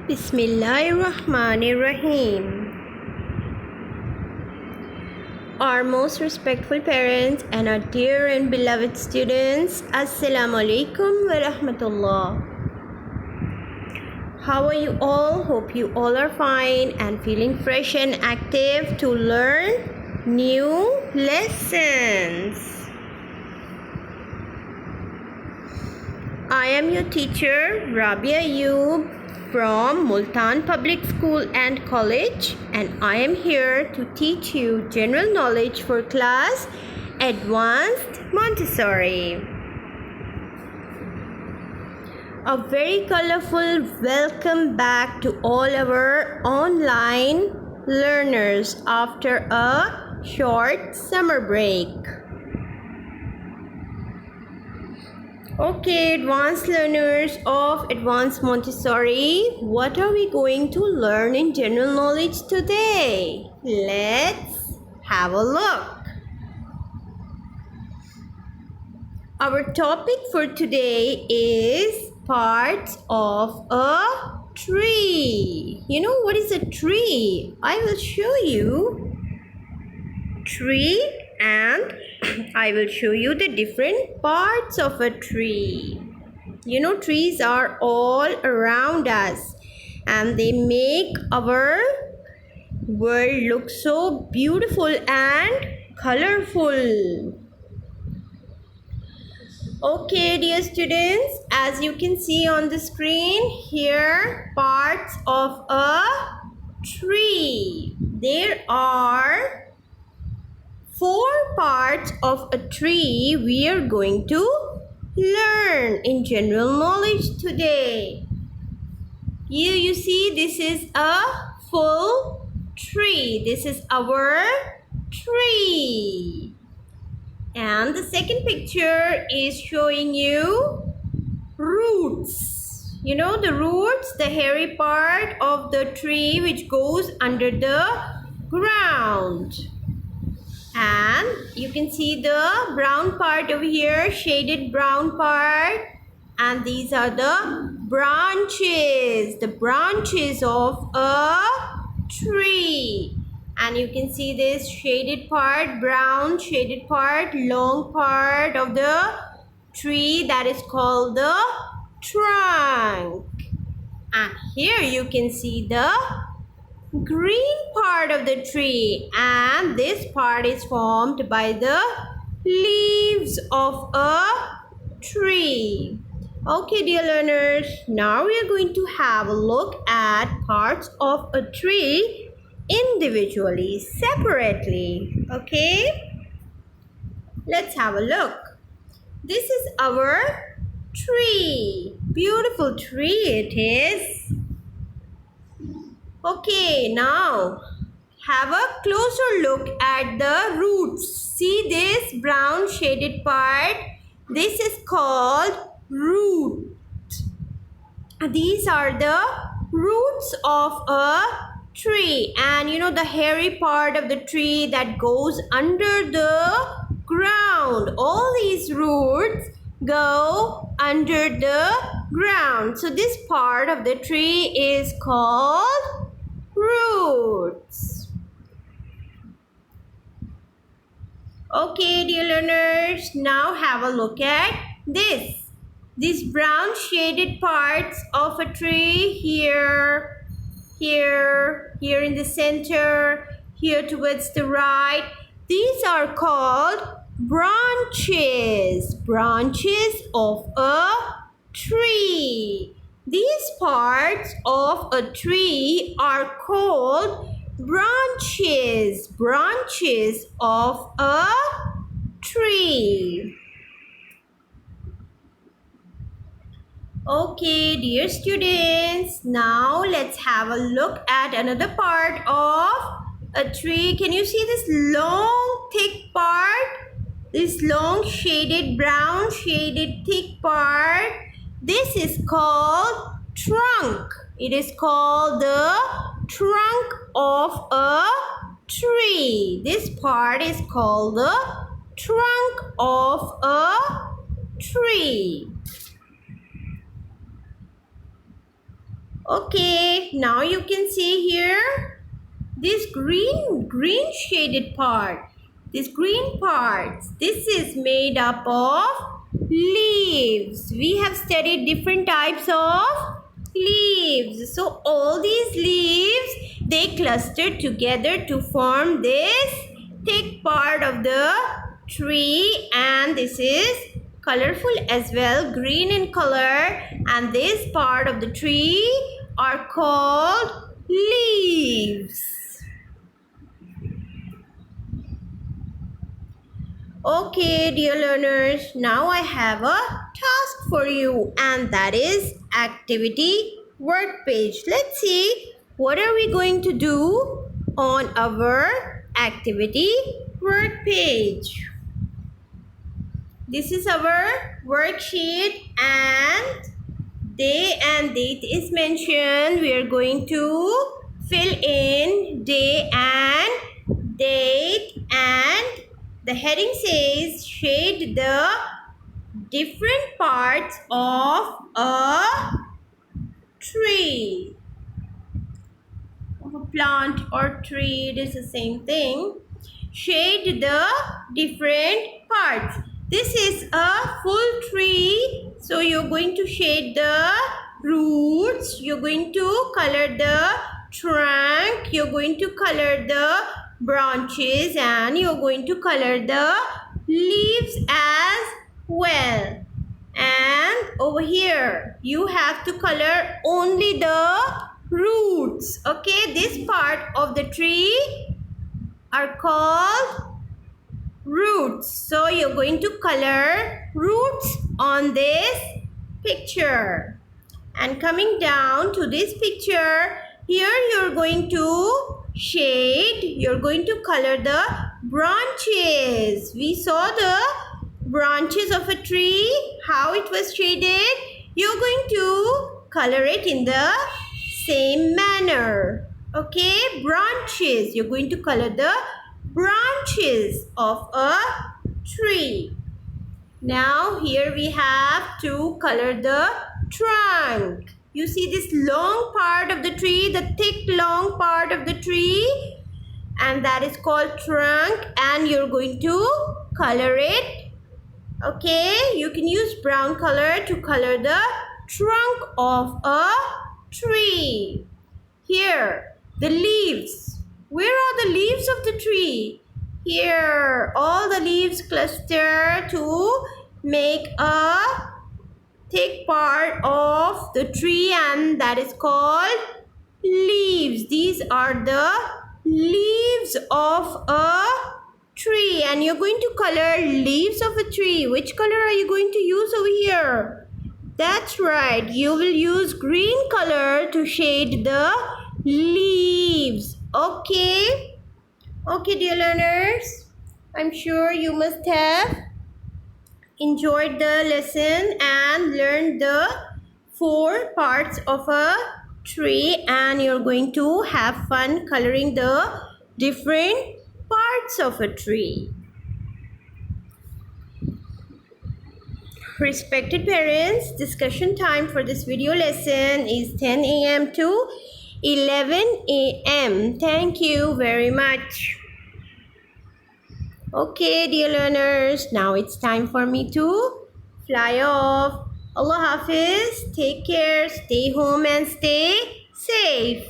Bismillahirrahmanirrahim. Our most respectful parents and our dear and beloved students, Assalamu alaikum wa rahmatullah. How are you all? Hope you all are fine and feeling fresh and active to learn new lessons. I am your teacher, Rabia Ayub, from Multan Public School and College, and I am here to teach you general knowledge for class Advanced Montessori. A very colorful welcome back to all our online learners after a short summer break. Okay, advanced learners of Advanced Montessori, what are we going to learn in general knowledge today? Let's have a look. Our topic for today is parts of a tree. You know what is a tree? I will show you tree and I will show you the different parts of a tree. You know, trees are all around us and they make our world look so beautiful and colorful. Okay, dear students, as you can see on the screen here, parts of a tree. There are 4 parts of a tree we are going to learn in general knowledge today. Here you see this is a full tree. This is our tree. And the second picture is showing you roots. You know the roots, the hairy part of the tree which goes under the ground. And you can see the brown part over here, shaded brown part, and these are the branches of a tree. And you can see this shaded part, brown shaded part, long part of the tree, that is called the trunk. And here you can see the green part of the tree, and this part is formed by the leaves of a tree. Okay, dear learners, now we are going to have a look at parts of a tree individually, separately. Okay, let's have a look. This is our tree. Beautiful tree it is. Okay, now have a closer look at the roots. See this brown shaded part? This is called root. These are the roots of a tree. And you know the hairy part of the tree that goes under the ground. All these roots go under the ground. So this part of the tree is called roots. Okay, dear learners, now have a look at this. These brown shaded parts of a tree here, here in the center, here towards the right. These are called branches of a tree. These parts of a tree are called branches of a tree. Okay, dear students, now let's have a look at another part of a tree. Can you see this long thick part? This long shaded brown shaded thick part? This is called trunk. It is called the trunk of a tree. This part is called the trunk of a tree. Okay, now you can see here this green shaded part. This green part, this is made up of leaves. We have studied different types of leaves. So all these leaves, they clustered together to form this thick part of the tree, and this is colorful as well, green in color, and this part of the tree are called leaves. Okay, dear learners, now I have a task for you, and that is activity work page. Let's see what are we going to do on our activity work page. This is our worksheet, and day and date is mentioned. We are going to fill in day and date, and the heading says shade the different parts of a tree. Of a plant or tree, it is the same thing. Shade the different parts. This is a full tree, so you're going to shade the roots, you're going to color the trunk, you're going to color the branches, and you're going to color the leaves as well. And over here you have to color only the roots. Okay, this part of the tree are called roots. So you're going to color roots on this picture. And coming down to this picture, here you're going to shade, you're going to color the branches. We saw the branches of a tree, how it was shaded. You're going to color it in the same manner. Okay, branches. You're going to color the branches of a tree. Now here we have to color the trunk. You see this long part of the tree, the thick long part of the tree, and that is called trunk, and you're going to color it. Okay, you can use brown color to color the trunk of a tree. Here, the leaves. Where are the leaves of the tree? Here, all the leaves cluster to make a thick part of the tree, and that is called leaves. These are the leaves of a tree, and you're going to color leaves of a tree. Which color are you going to use over here? That's right, you will use green color to shade the leaves. Okay, dear learners, I'm sure you must have enjoyed the lesson and learned the 4 parts of a tree, and you're going to have fun coloring the different parts of a tree. Respected parents, discussion time for this video lesson is 10 a.m. to 11 a.m. Thank you very much. Okay, dear learners, now it's time for me to fly off. Allah Hafiz, take care, stay home and stay safe.